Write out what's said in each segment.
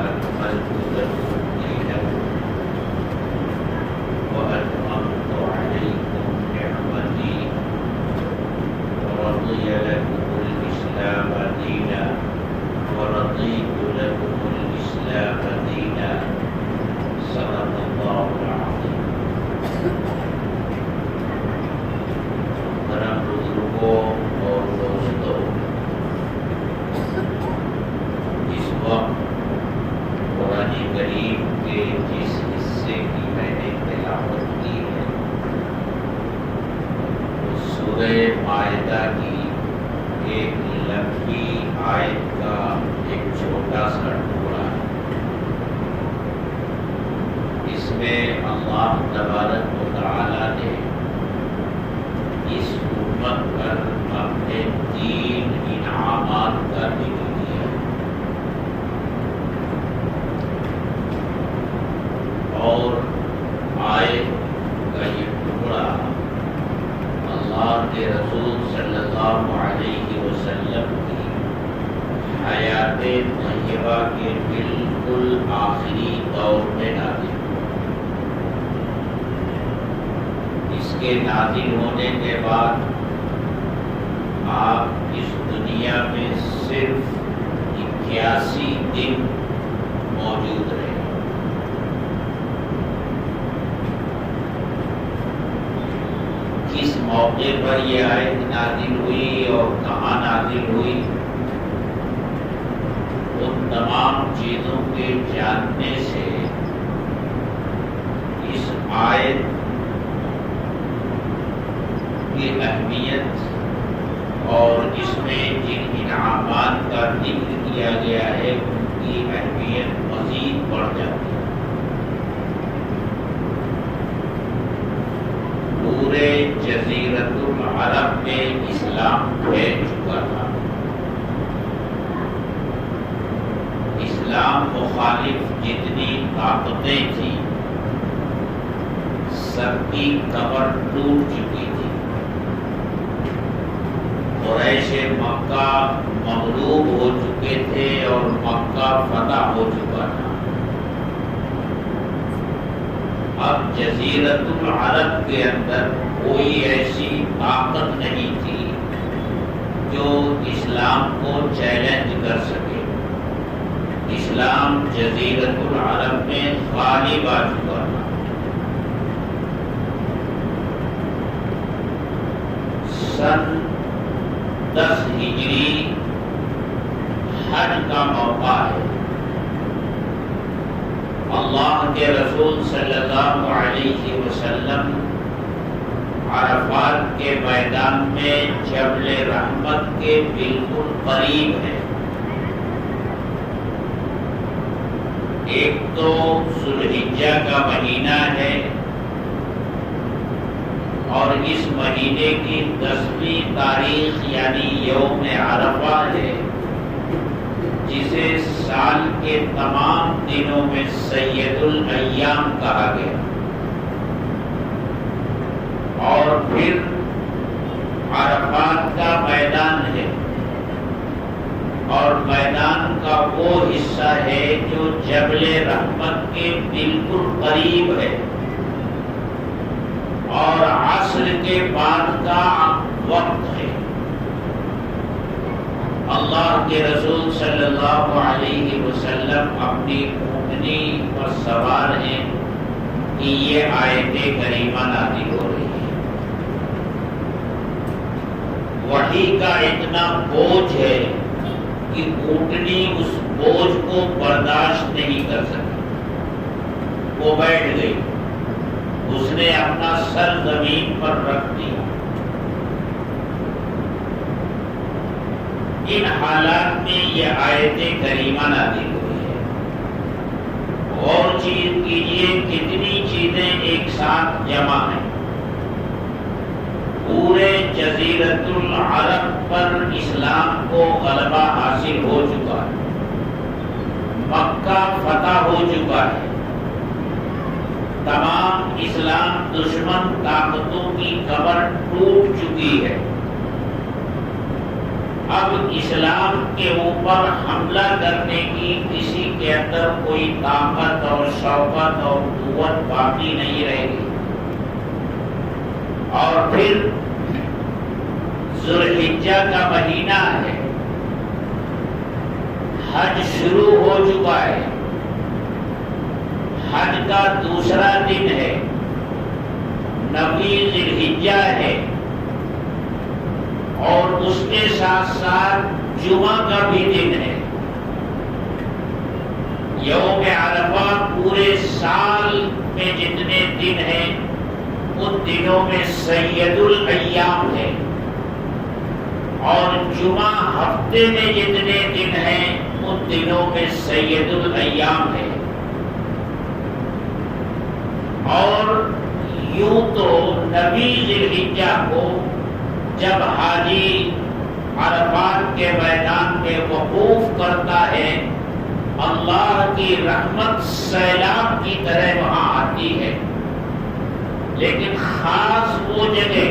أكملت لكم دينكم وأتممت عليكم نعمتي ورضي لكم الإسلام دينا ورضيت لكم الإسلام دينا صدق الله العظيم. محترم بزرگوں اور دوستوں، اس وقت قرآن کریم کے جس حصے کی میں نے تلاوت کی ہے وہ سورہ مائدہ کی ایک لمبی آیت کا ایک چھوٹا سا ٹکڑا ہے۔ اس میں اللہ تبارک و تعالی نے اس امت پر اپنے 3 انعامات کا ذکر کیا اور آیت کا یہ ٹکڑا اللہ کے رسول صلی اللہ علیہ وسلم کی حیات طیبہ کے بالکل آخری دور میں نازل ہوا۔ اس کے نازل ہونے کے بعد آپ اس دنیا میں صرف 81 دن موجود رہے۔ کس موقع پر یہ آیت نازل ہوئی اور کہاں نازل ہوئی، ان تمام چیزوں کے جاننے سے اس آیت کی اہمیت اور اس میں جن انعامات کا ذکر کیا گیا ہے ان کی اہمیت مزید بڑھ جاتی ہے۔ پورے جزیرۃ العرب میں اسلام پھیل چکا تھا۔ اسلام مخالف جتنی طاقتیں تھیں سب کی کمر ٹوٹ چکی تھی۔ قریش مکہ مغلوب ہو چکے تھے اور مکہ فتح ہو چکا تھا۔ اب جزیرۃ العرب کے اندر کوئی ایسی طاقت نہیں تھی جو اسلام کو چیلنج کر سکے۔ اسلام جزیرۃ العرب میں غالب آ چکا تھا۔ سن 10 ہجری حج کا موقع ہے۔ اللہ کے رسول صلی اللہ علیہ وسلم عرفات کے میدان میں جبل رحمت کے بالکل قریب ہیں۔ ایک تو ذوالحجہ کا مہینہ ہے اور اس مہینے کی 10ویں تاریخ یعنی یوم عرفہ ہے، جسے سال کے تمام دنوں میں سید الایام کہا گیا۔ اور پھر عرفات کا میدان ہے اور میدان کا وہ حصہ ہے جو جبل رحمت کے بالکل قریب ہے اور عصر کے بعد کا وقت ہے۔ اللہ کے رسول صلی اللہ علیہ وسلم اپنی اونٹنی پر سوار ہیں کہ یہ آیت کریمہ نازل ہو رہی ہے۔ وحی کا اتنا بوجھ ہے کہ اونٹنی اس بوجھ کو برداشت نہیں کر سکی، وہ بیٹھ گئی، اس نے اپنا سر زمین پر رکھ دیا۔ ان حالات میں یہ آیت کریمہ نازل ہوئی ہے۔ اور چیز کیجئے کتنی چیزیں ایک ساتھ جمع ہیں۔ پورے جزیرۃ العرب پر اسلام کو غلبہ حاصل ہو چکا ہے، مکہ فتح ہو چکا ہے، تمام اسلام دشمن طاقتوں کی کمر ٹوٹ چکی ہے۔ اب اسلام کے اوپر حملہ کرنے کی کسی کے اندر کوئی طاقت اور شوقت اور قوت باقی نہیں رہے گی. اور پھر ذوالحجہ کا مہینہ ہے، حج شروع ہو چکا ہے، حج کا دوسرا دن ہے، 9 ذی الحجہ ہے، اور اس کے ساتھ ساتھ جمعہ کا بھی دن ہے. یوم عرفہ پورے سال میں جتنے دن ہیں ان دنوں میں سید الایام ہے، اور جمعہ ہفتے میں جتنے دن ہیں ان دنوں میں سید الایام ہے. اور یوں تو 9 ذی الحجہ کو جب حاجی عرفات کے میدان میں وقوف کرتا ہے، اللہ کی رحمت سیلاب کی طرح وہاں آتی ہے. لیکن خاص وہ جگہ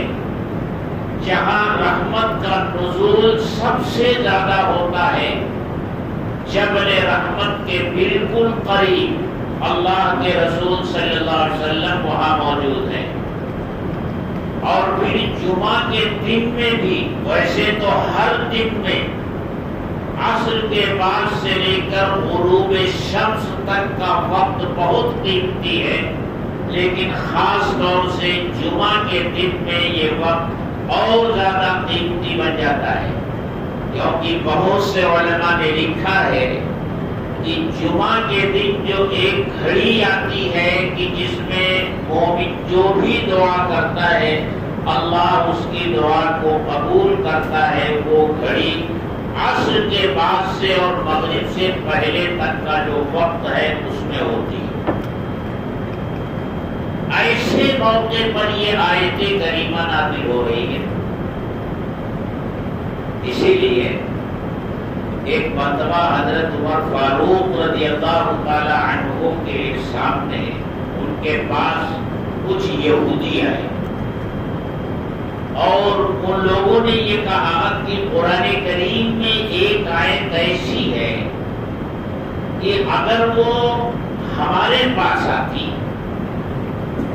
جہاں رحمت کا نزول سب سے زیادہ ہوتا ہے، جبل رحمت کے بالکل قریب اللہ کے رسول صلی اللہ علیہ وسلم وہاں موجود ہیں. اور پھر جمعہ کے دن میں بھی، ویسے تو ہر دن میں عصر کے بعد سے لے کر غروب شمس تک کا وقت بہت قیمتی ہے، لیکن خاص طور سے جمعہ کے دن میں یہ وقت اور زیادہ قیمتی بن جاتا ہے. کیونکہ بہت سے علماء نے لکھا ہے کہ جمعہ کے دن جو ایک گھڑی آتی ہے کہ جس میں مومن جو بھی دعا کرتا ہے اللہ اس کی دعا کو قبول کرتا ہے، وہ گھڑی عصر کے بعد سے اور مغرب سے پہلے تک کا جو وقت ہے اس میں ہوتی ہے. ایسے موقع پر یہ آیت کریمہ نازل ہو رہی ہے. اسی لیے ایک مرتبہ حضرت عمر فاروق رضی اللہ تعالی عنہ کے سامنے ان کے پاس کچھ یہودی آئے، اور ان لوگوں نے یہ کہا کہ قرآن کریم میں ایک آیت ایسی ہے کہ اگر وہ ہمارے پاس آتی،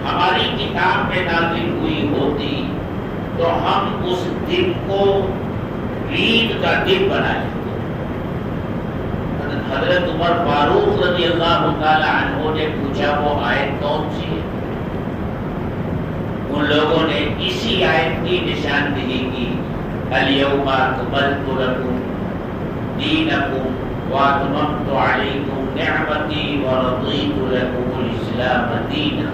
ہماری کتاب میں نازل ہوئی ہوتی، تو ہم اس دن کو عید کا دن بنائے. حضرت عمر فاروق رضی اللہ تعالی عنہ نے پوچھا وہ آیت کون سی ہے؟ ان لوگوں نے اسی آیت کی نشاندہی کی، الیوم اکملت لکم دینکم واتممت علیکم نعمتی ورضیت لکم الاسلام دینا.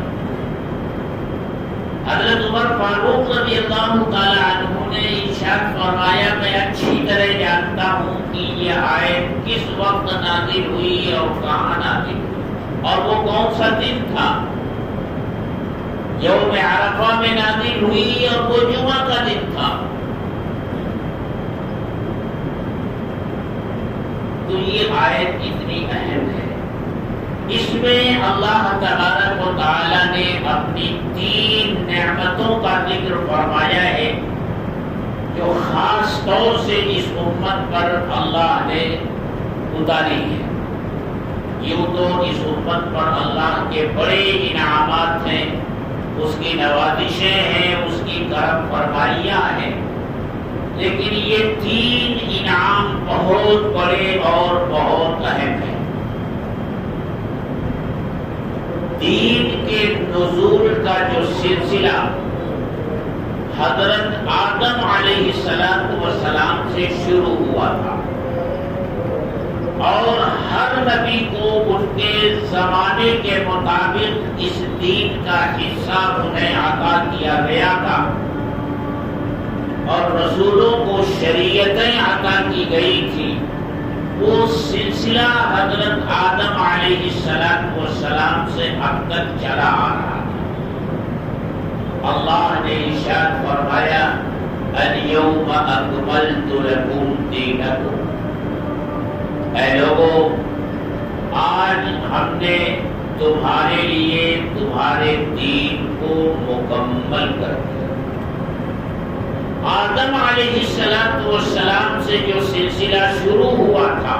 حضرت عمر فاروق رضی اللہ تعالی عنہ نے ارشاد فرمایا میں اچھی طرح جانتا ہوں کہ یہ آیت کس وقت نازل ہوئی اور کہاں نازل ہوئی، اور وہ کون سا دن تھا. یوم عرفہ میں نازل ہوئی اور وہ جمعہ کا دن تھا. تو یہ آیت اتنی اہم ہے. اس میں اللہ تبارک و تعالی نے اپنی 3 نعمتوں کا ذکر فرمایا ہے جو خاص طور سے اس امت پر اللہ نے اتاری ہے. یوں تو اس امت پر اللہ کے بڑے انعامات ہیں، اس کی نوازشیں ہیں، اس کی کرم فرمائیاں ہیں، لیکن یہ 3 انعام بہت بڑے اور بہت اہم ہیں. دین کے نزول کا جو سلسلہ حضرت آدم علیہ السلام سے شروع ہوا تھا، اور ہر نبی کو ان کے زمانے کے مطابق اس دین کا حصہ انہیں عطا کیا گیا تھا، اور رسولوں کو شریعتیں عطا کی گئی تھی. وہ سلسلہ حضرت آدم علیہ السلام سے اب تک چلا آ رہا تھا. اللہ نے ارشاد فرمایا الیوم اکملت لکم دینکم. اے لوگو، آج ہم نے تمہارے لیے تمہارے دین کو مکمل کر دیا. آدم علیہ السلام سے جو سلسلہ شروع ہوا تھا،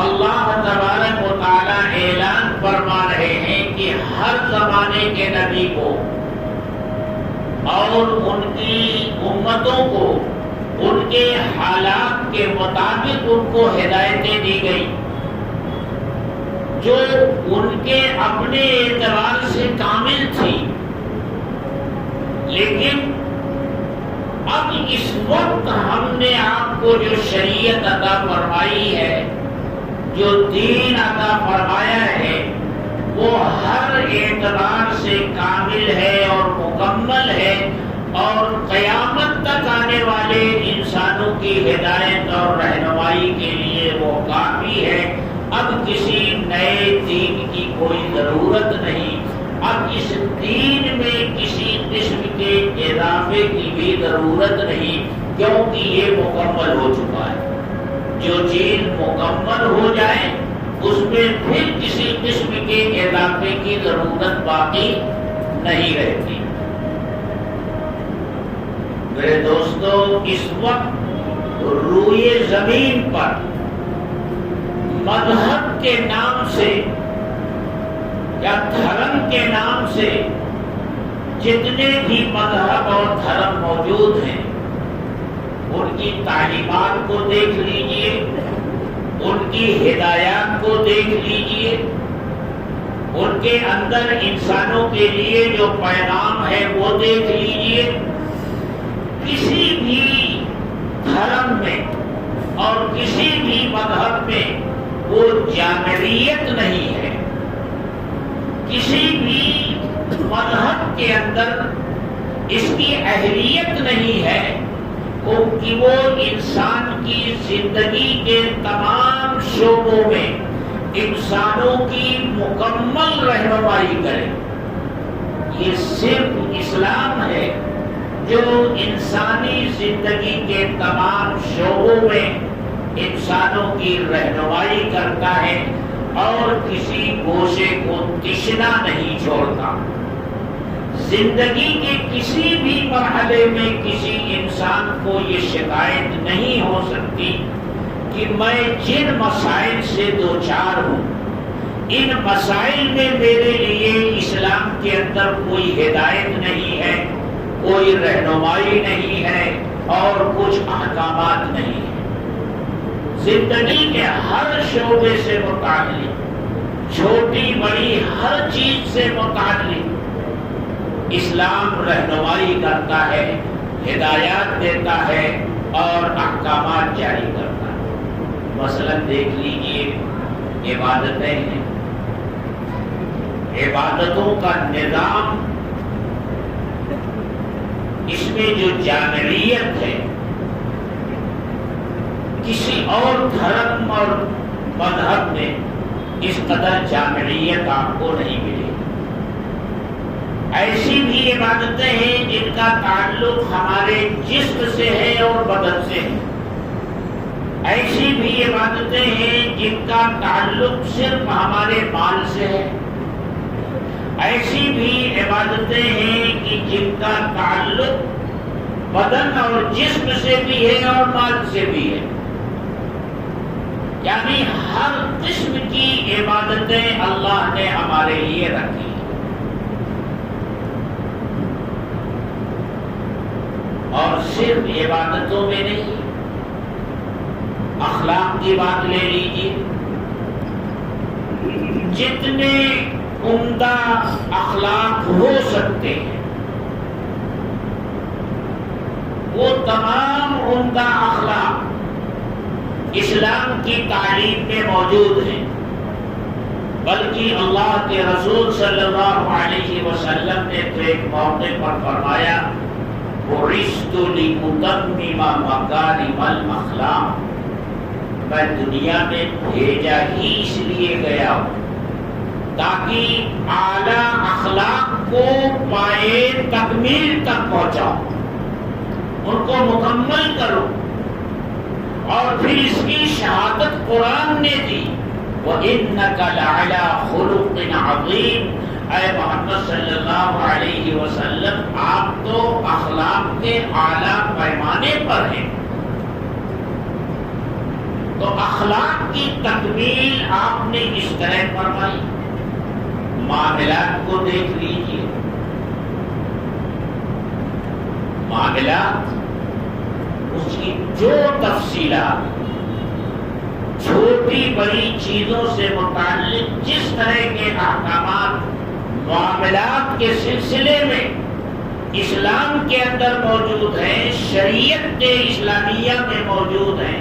اللہ تبارک و تعالی اعلان فرما رہے ہیں کہ ہر زمانے کے نبی کو اور ان کی امتوں کو ان کے حالات کے مطابق ان کو ہدایتیں دی گئی جو ان کے اپنے اعتبار سے کامل تھی، لیکن اب اس وقت ہم نے آپ کو جو شریعت عطا فرمائی ہے، جو دین عطا فرمایا ہے، وہ ہر اعتبار سے کامل ہے اور مکمل ہے، اور قیامت تک آنے والے انسانوں کی ہدایت اور رہنمائی کے لیے وہ کافی ہے۔ اب کسی نئے دین کی کوئی ضرورت نہیں، اب اس دین میں کسی قسم کے اضافے کی بھی ضرورت نہیں، کیونکہ یہ مکمل ہو چکا ہے۔ جو چیز مکمل ہو جائے اس میں پھر کسی قسم کے اضافے کی ضرورت باقی نہیں رہتی۔ میرے دوستو، اس وقت روئے زمین پر مذہب کے نام سے یا دھرم کے نام سے جتنے بھی مذہب اور دھرم موجود ہیں، ان کی تعلیمات کو دیکھ لیجئے، ان کی ہدایات کو دیکھ لیجئے، ان کے اندر انسانوں کے لیے جو پیغام ہے وہ دیکھ لیجئے۔ کسی بھی دھرم میں اور کسی بھی مذہب میں وہ جامعیت نہیں ہے، کسی بھی مذہب کے اندر اس کی اہلیت نہیں ہے کہ وہ انسان کی زندگی کے تمام شعبوں میں انسانوں کی مکمل رہنمائی کرے۔ یہ صرف اسلام ہے جو انسانی زندگی کے تمام شعبوں میں انسانوں کی رہنمائی کرتا ہے اور کسی گوشے کو تشنا نہیں چھوڑتا۔ زندگی کے کسی بھی مرحلے میں کسی انسان کو یہ شکایت نہیں ہو سکتی کہ میں جن مسائل سے دوچار ہوں، ان مسائل میں میرے لیے اسلام کے اندر کوئی ہدایت نہیں ہے، کوئی رہنمائی نہیں ہے اور کچھ احکامات نہیں ہیں۔ زندگی کے ہر شعبے سے متعلق، چھوٹی بڑی ہر چیز سے متعلق اسلام رہنمائی کرتا ہے، ہدایات دیتا ہے اور احکامات جاری کرتا ہے۔ مثلا دیکھ لیجئے عبادتیں ہیں، عبادتوں کا نظام، اس میں جو جامعیت ہے کسی اور دھرم اور مذہب میں اس قدر جامعیت آپ کو نہیں ملے۔ ایسی بھی عبادتیں ہیں جن کا تعلق ہمارے جسم سے ہے اور بدن سے ہے، ایسی بھی عبادتیں ہیں جن کا تعلق صرف ہمارے مال سے ہے، ایسی بھی عبادتیں ہیں کہ جن کا تعلق بدن اور جسم سے بھی ہے اور مال سے بھی ہے۔ یعنی ہر قسم کی عبادتیں اللہ نے ہمارے لیے رکھی ہیں۔ اور صرف عبادتوں میں نہیں، اخلاق کی بات لے لیجیے، جتنے عمدہ اخلاق ہو سکتے ہیں وہ تمام عمدہ اخلاق اسلام کی تعلیم میں موجود ہیں، بلکہ اللہ کے رسول صلی اللہ علیہ وسلم نے تو ایک موقع پر فرمایا، بُعِثْتُ لِأُتَمِّمَ مَكَارِمَ الْأَخْلَاقِ، میں دنیا میں بھیجا ہی اس لیے گیا ہوں تاکہ اعلیٰ اخلاق کو پائے تکمیل تک پہنچاؤں، ان کو مکمل کرو۔ اور پھر اس کی شہادت قرآن نے دی، وَإِنَّكَ لَعَلَىٰ خُلُقٍ عَظِيمٍ، اے محمد صلی اللہ علیہ وسلم آپ تو اخلاق کے اعلیٰ پیمانے پر ہیں، تو اخلاق کی تکمیل آپ نے اس طرح فرمائی۔ معاملات کو دیکھ لیجیے، معاملات اس کی جو تفصیلات چھوٹی بڑی چیزوں سے متعلق جس طرح کے احکامات معاملات کے سلسلے میں اسلام کے اندر موجود ہیں، شریعت اسلامیہ میں موجود ہیں،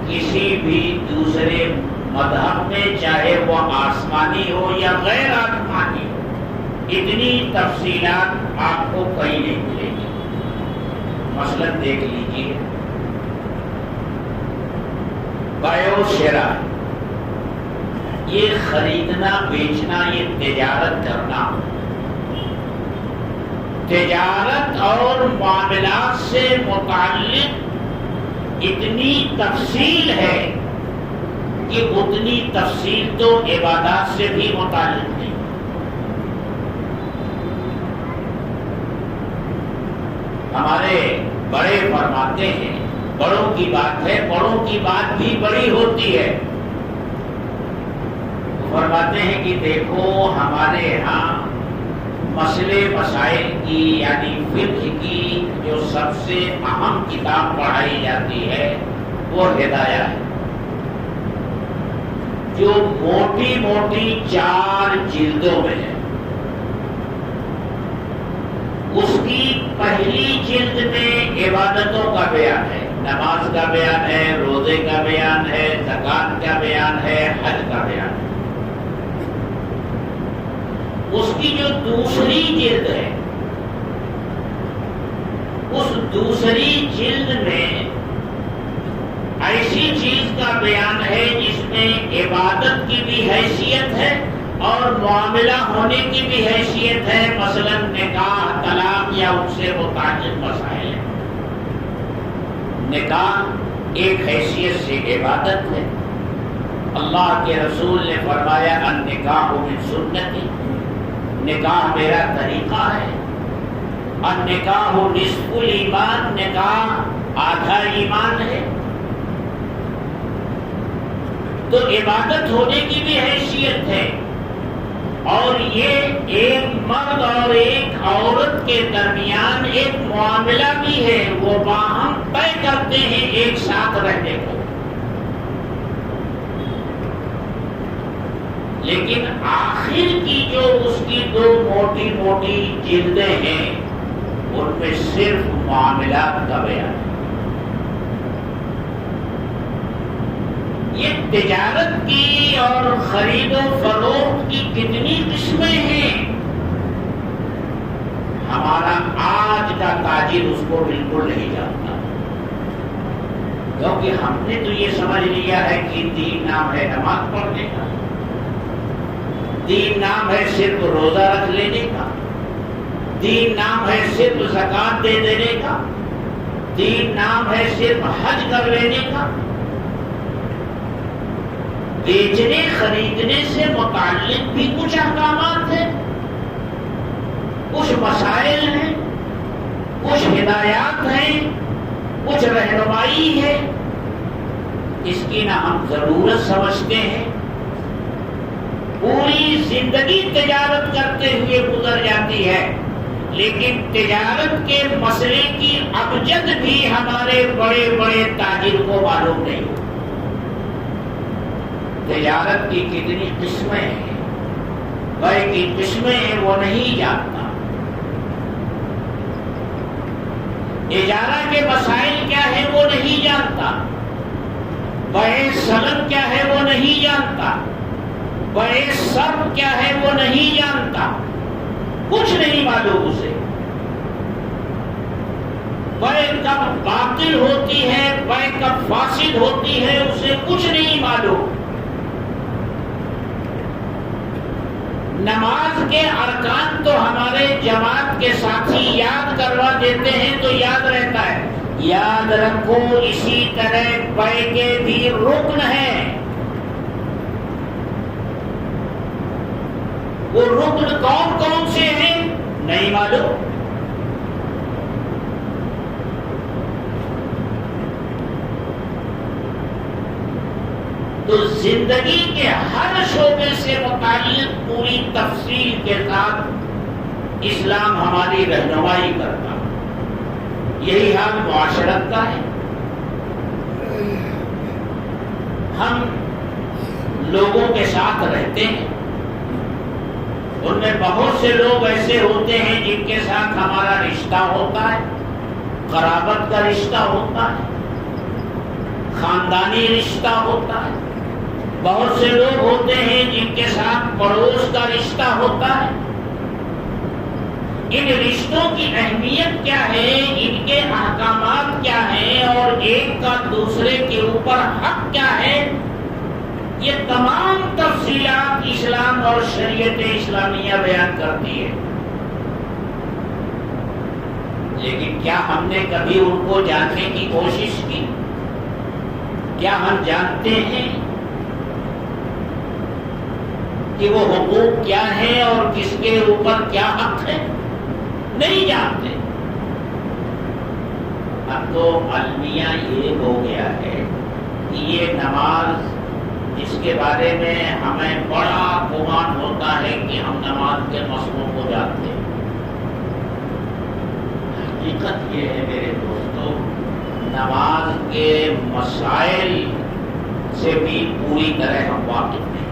کسی بھی دوسرے مذہب میں چاہے وہ آسمانی ہو یا غیر آسمانی ہو اتنی تفصیلات آپ کو کہیں نہیں ملے گی۔ مثلا دیکھ لیجیے بیع و شراء، یہ خریدنا بیچنا، یہ تجارت کرنا، تجارت اور معاملات سے متعلق اتنی تفصیل ہے کہ اتنی تفصیل تو عبادات سے بھی متعلق نہیں۔ ہمارے بڑے فرماتے ہیں بڑوں کی بات ہے، بڑوں کی بات بھی بڑی ہوتی ہے۔ فرماتے ہیں کہ دیکھو ہمارے ہاں مسئلے مسائل کی یعنی فقہ کی جو سب سے اہم کتاب پڑھائی جاتی ہے وہ ہدایہ ہے، جو موٹی موٹی 4 جلدوں میں ہے۔ اس کی پہلی جلد میں عبادتوں کا بیان ہے، نماز کا بیان ہے، روزے کا بیان ہے، زکوٰۃ کا بیان ہے، حج کا بیان ہے۔ اس کی جو دوسری جلد ہے، اس دوسری جلد میں ایسی چیز کا بیان ہے جس میں عبادت کی بھی حیثیت ہے اور معاملہ ہونے کی بھی حیثیت ہے، مثلا نکاح، طلاق یا ان سے متعلق مسائل ہیں۔ نکاح ایک حیثیت سے عبادت ہے، اللہ کے رسول نے فرمایا النکاح من سنتی، نکاح میرا طریقہ ہے، النکاح نصف الایمان، نکاح آدھا ایمان ہے۔ تو عبادت ہونے کی بھی حیثیت ہے، اور یہ ایک مرد اور ایک عورت کے درمیان ایک معاملہ بھی ہے، وہ باہم طے کرتے ہیں ایک ساتھ رہنے کو۔ لیکن آخر کی جو اس کی 2 موٹی موٹی جلدیں ہیں ان میں صرف معاملات کا بیان ہے۔ یہ تجارت کی اور خرید و فروخت کی کتنی قسمیں ہیں، ہمارا آج کا تاجر اس کو بالکل نہیں جانتا، کیونکہ ہم نے تو یہ سمجھ لیا ہے کہ دین نام ہے نماز پڑھنے کا، دین نام ہے صرف روزہ رکھ لینے کا، دین نام ہے صرف زکوٰۃ دے دینے کا، دین نام ہے صرف حج کر لینے کا۔ بیچنے خریدنے سے متعلق بھی کچھ احکامات ہیں، کچھ مسائل ہیں، کچھ ہدایات ہیں، کچھ رہنمائی ہے، اس کی نہ ہم ضرورت سمجھتے ہیں۔ پوری زندگی تجارت کرتے ہوئے گزر جاتی ہے، لیکن تجارت کے مسئلے کی ابجد بھی ہمارے بڑے بڑے تاجر کو معلوم نہیں۔ تجارت کی کتنی قسمیں ہیں، بیع کی قسمیں ہیں وہ نہیں جانتا، اجارہ کے مسائل کیا ہے وہ نہیں جانتا، بیع سلم کیا ہے وہ نہیں جانتا، بیع صرف کیا ہے وہ نہیں جانتا، کچھ نہیں معلوم اسے۔ بیع کب باطل ہوتی ہے، بیع کب فاسد ہوتی ہے، اسے کچھ نہیں معلوم۔ نماز کے ارکان تو ہمارے جماعت کے ساتھی یاد کروا دیتے ہیں تو یاد رہتا ہے، یاد رکھو اسی طرح بیع کے بھی رکن ہیں۔ وہ رکن کون کون سے ہیں نہیں معلوم. تو زندگی کے ہر شعبے سے متعلق پوری تفصیل کے ساتھ اسلام ہماری رہنمائی کرتا. یہی حال معاشرت کا ہے. ہم لوگوں کے ساتھ رہتے ہیں، ان میں بہت سے لوگ ایسے ہوتے ہیں جن کے ساتھ ہمارا رشتہ ہوتا ہے، قرابت کا رشتہ ہوتا ہے، خاندانی رشتہ ہوتا ہے. بہت سے لوگ ہوتے ہیں جن کے ساتھ پڑوس کا رشتہ ہوتا ہے. ان رشتوں کی اہمیت کیا ہے، ان کے احکامات کیا ہیں، اور ایک کا دوسرے کے اوپر حق کیا ہے، یہ تمام تفصیلات اسلام اور شریعت اسلامیہ بیان کرتی ہے. لیکن کیا ہم نے کبھی ان کو جاننے کی کوشش کی؟ کیا ہم جانتے ہیں کہ وہ حقوق کیا ہیں اور کس کے اوپر کیا حق ہے؟ نہیں جانتے. اب تو المیہ یہ ہو گیا ہے کہ یہ نماز جس کے بارے میں ہمیں بڑا گمان ہوتا ہے کہ ہم نماز کے مسئلوں کو جانتے ہیں، حقیقت یہ ہے میرے دوستو، نماز کے مسائل سے بھی پوری طرح ہم واقف ہیں.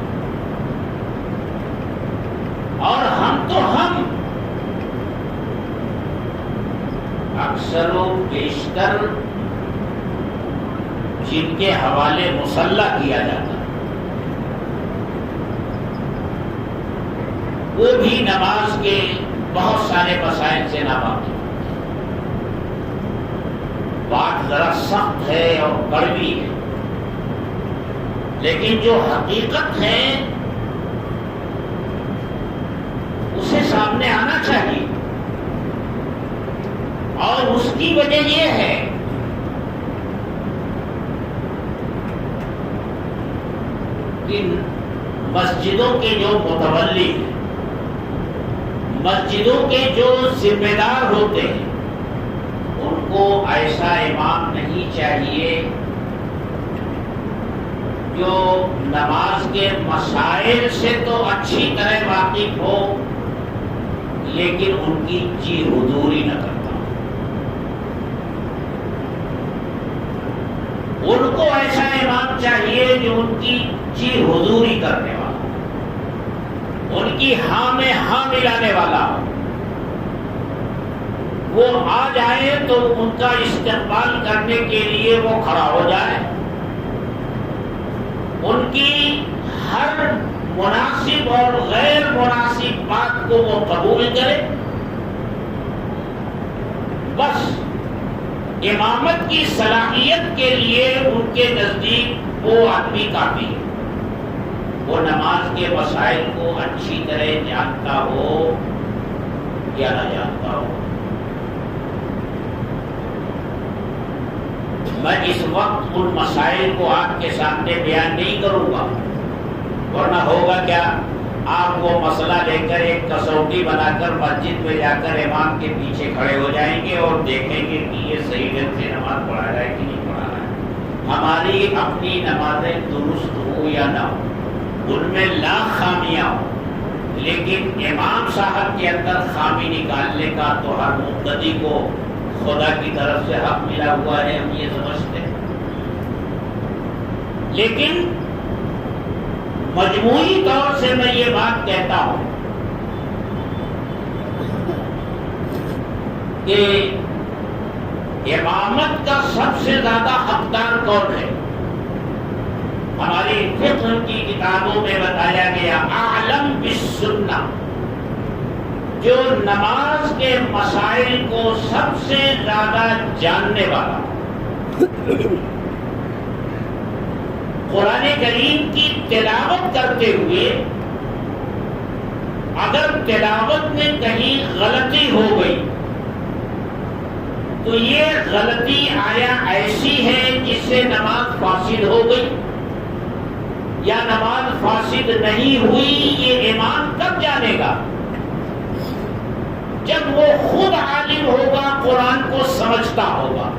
اور ہم اکثر و بیشتر جن کے حوالے مسلح کیا جاتا ہے وہ بھی نماز کے بہت سارے مسائل سے ناواقف. بات ذرا سخت ہے اور کڑوی ہے، لیکن جو حقیقت ہے اسے سامنے آنا چاہیے. اور اس کی وجہ یہ ہے کہ مسجدوں کے جو متولی ہیں، مسجدوں کے جو ذمہ دار ہوتے ہیں، ان کو ایسا امام نہیں چاہیے جو نماز کے مسائل سے تو اچھی طرح واقف ہو لیکن ان کی جی حضوری نہ کرتا. ان کو ایسا امام چاہیے جو ان کی جی حضوری کرنے والا، ان کی ہاں میں ہاں ملانے والا ہو. وہ آ جائے تو ان کا استقبال کرنے کے لیے وہ کھڑا ہو جائے، ان کی ہر مناسب اور غیر مناسب بات کو وہ قبول کرے. بس امامت کی صلاحیت کے لیے ان کے نزدیک وہ آدمی کافی ہے. وہ نماز کے مسائل کو اچھی طرح جانتا ہو یا نہ جانتا ہو. میں اس وقت ان مسائل کو آپ کے سامنے بیان نہیں کروں گا، ورنہ ہوگا کیا، آپ وہ مسئلہ لے کر ایک کسوٹی بنا کر مسجد میں جا کر امام کے پیچھے کھڑے ہو جائیں گے اور دیکھیں گے کہ یہ صحیح ڈھنگ سے نماز پڑھا رہا ہے کہ نہیں پڑھا رہا ہے. ہماری اپنی نمازیں درست ہو یا نہ ہو، ان میں لاکھ خامیاں ہوں، لیکن امام صاحب کے اندر خامی نکالنے کا تو ہر مقتدی کو خدا کی طرف سے حق ملا ہوا ہے، ہم یہ سمجھتے ہیں. لیکن مجموعی طور سے میں یہ بات کہتا ہوں کہ امامت کا سب سے زیادہ حقدار کون ہے؟ ہماری فقہ کی کتابوں میں بتایا گیا اعلم بالسنہ، جو نماز کے مسائل کو سب سے زیادہ جاننے والا. قرآن کریم کی تلاوت کرتے ہوئے اگر تلاوت میں کہیں غلطی ہو گئی تو یہ غلطی آیا ایسی ہے جس سے نماز فاسد ہو گئی، یا نماز فاسد نہیں ہوئی، یہ امام کب جانے گا؟ جب وہ خود عالم ہوگا، قرآن کو سمجھتا ہوگا۔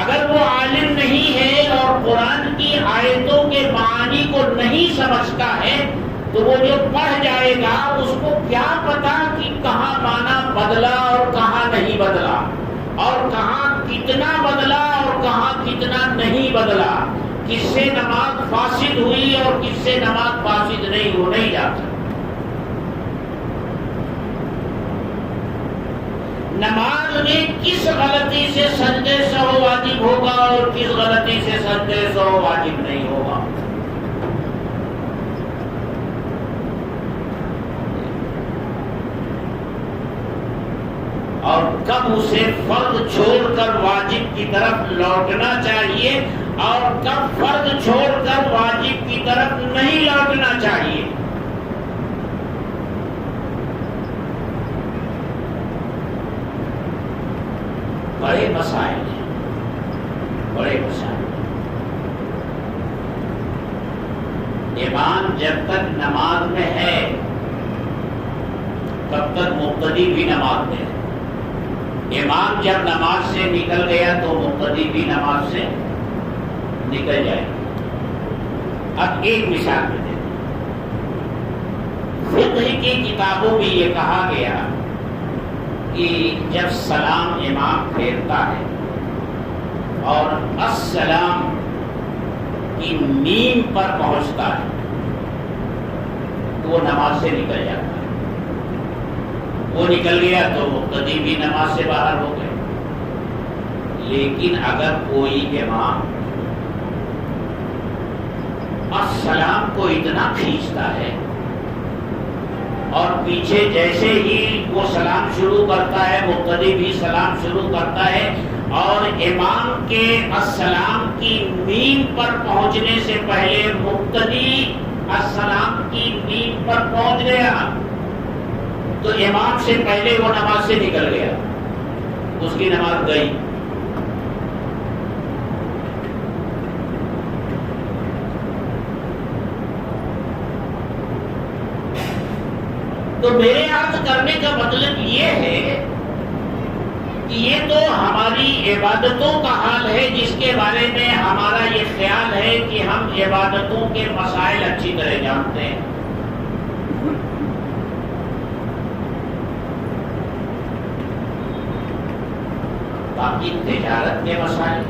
اگر وہ عالم نہیں ہے اور قرآن کی آیتوں کے معانی کو نہیں سمجھتا ہے تو وہ جو پڑھ جائے گا اس کو کیا پتا کہ کہاں معنی بدلا اور کہاں نہیں بدلا، اور کہاں کتنا بدلا اور کہاں کتنا نہیں بدلا، کس سے نماز فاسد ہوئی اور کس سے نماز فاسد نہیں ہو نہیں جاتا۔ نماز میں کس غلطی سے سجدے سہو واجب ہوگا اور کس غلطی سے سجدے سہو واجب نہیں ہوگا۔ اور کب اسے فرض چھوڑ کر واجب کی طرف لوٹنا چاہیے اور کب فرض چھوڑ کر واجب کی طرف نہیں لوٹنا چاہیے۔ بڑے مسائل ہیں، بڑے مسائل۔ امام جب تک نماز میں ہے تب تک مقتدی بھی نماز میں ہے، امام جب نماز سے نکل گیا تو مقتدی بھی نماز سے نکل جائے۔ اب ایک مثال میں دیں، فقہ کی کتابوں میں یہ کہا گیا کہ جب سلام امام پھیرتا ہے اور السلام کی میم پر پہنچتا ہے تو وہ نماز سے نکل جاتا ہے۔ وہ نکل گیا تو مقتدی بھی نماز سے باہر ہو گئے۔ لیکن اگر کوئی امام السلام کو اتنا کھینچتا ہے اور پیچھے جیسے ہی وہ سلام شروع کرتا ہے مقتدی بھی سلام شروع کرتا ہے اور امام کے السلام کی میم پر پہنچنے سے پہلے مقتدی السلام کی میم پر پہنچ گیا تو امام سے پہلے وہ نماز سے نکل گیا، اس کی نماز گئی۔ تو میرے عرض کرنے کا مطلب یہ ہے کہ یہ تو ہماری عبادتوں کا حال ہے جس کے بارے میں ہمارا یہ خیال ہے کہ ہم عبادتوں کے مسائل اچھی طرح جانتے ہیں۔ باقی تجارت کے مسائل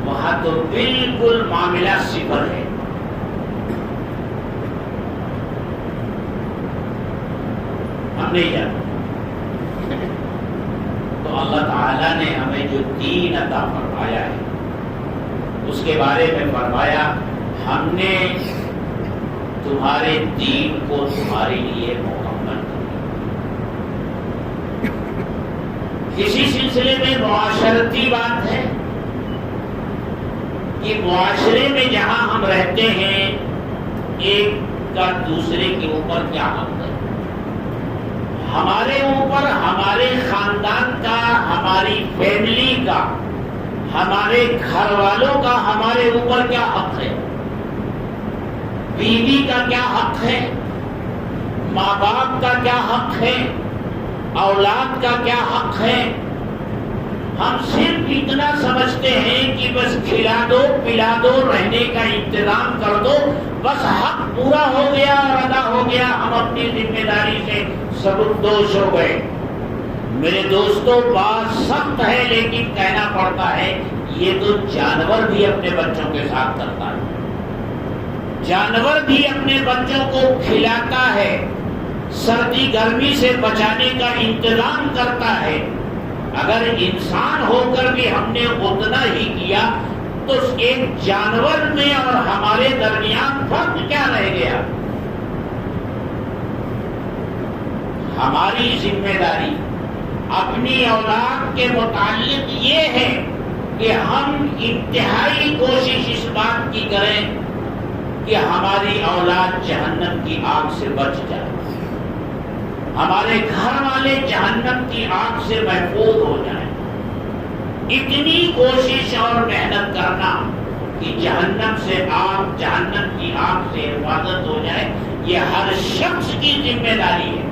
وہاں تو بالکل معاملہ صفر ہے۔ ہم نہیں جانتے۔ تو اللہ تعالیٰ نے ہمیں جو دین عطا فرمایا ہے اس کے بارے میں فرمایا ہم نے تمہارے دین کو تمہارے لیے مکمل کیا۔ اسی سلسلے میں معاشرتی بات ہے کہ معاشرے میں جہاں ہم رہتے ہیں ایک کا دوسرے کے اوپر کیا حق ہے، ہمارے اوپر ہمارے خاندان کا، ہماری فیملی کا، ہمارے گھر والوں کا ہمارے اوپر کیا حق ہے، بیوی کا کیا حق ہے، ماں باپ کا کیا حق ہے، اولاد کا کیا حق ہے۔ ہم صرف اتنا سمجھتے ہیں کہ بس کھلا دو پلا دو رہنے کا انتظام کر دو، بس حق پورا ہو گیا اور ادا ہو گیا، ہم اپنی ذمہ داری سے سبکدوش ہو گئے۔ میرے دوستوں بات سخت ہے لیکن کہنا پڑتا ہے، یہ تو جانور بھی اپنے بچوں کے ساتھ کرتا ہے۔ جانور بھی اپنے بچوں کو کھلاتا ہے، سردی گرمی سے بچانے کا انتظام کرتا ہے۔ اگر انسان ہو کر بھی ہم نے اتنا ہی کیا تو ایک جانور میں اور ہمارے درمیان فرق کیا رہ گیا؟ ہماری ذمہ داری اپنی اولاد کے متعلق یہ ہے کہ ہم انتہائی کوشش اس بات کی کریں کہ ہماری اولاد جہنم کی آگ سے بچ جائے، ہمارے گھر والے جہنم کی آگ سے محفوظ ہو جائیں۔ اتنی کوشش اور محنت کرنا کہ جہنم کی آگ سے حفاظت ہو جائے، یہ ہر شخص کی ذمہ داری ہے۔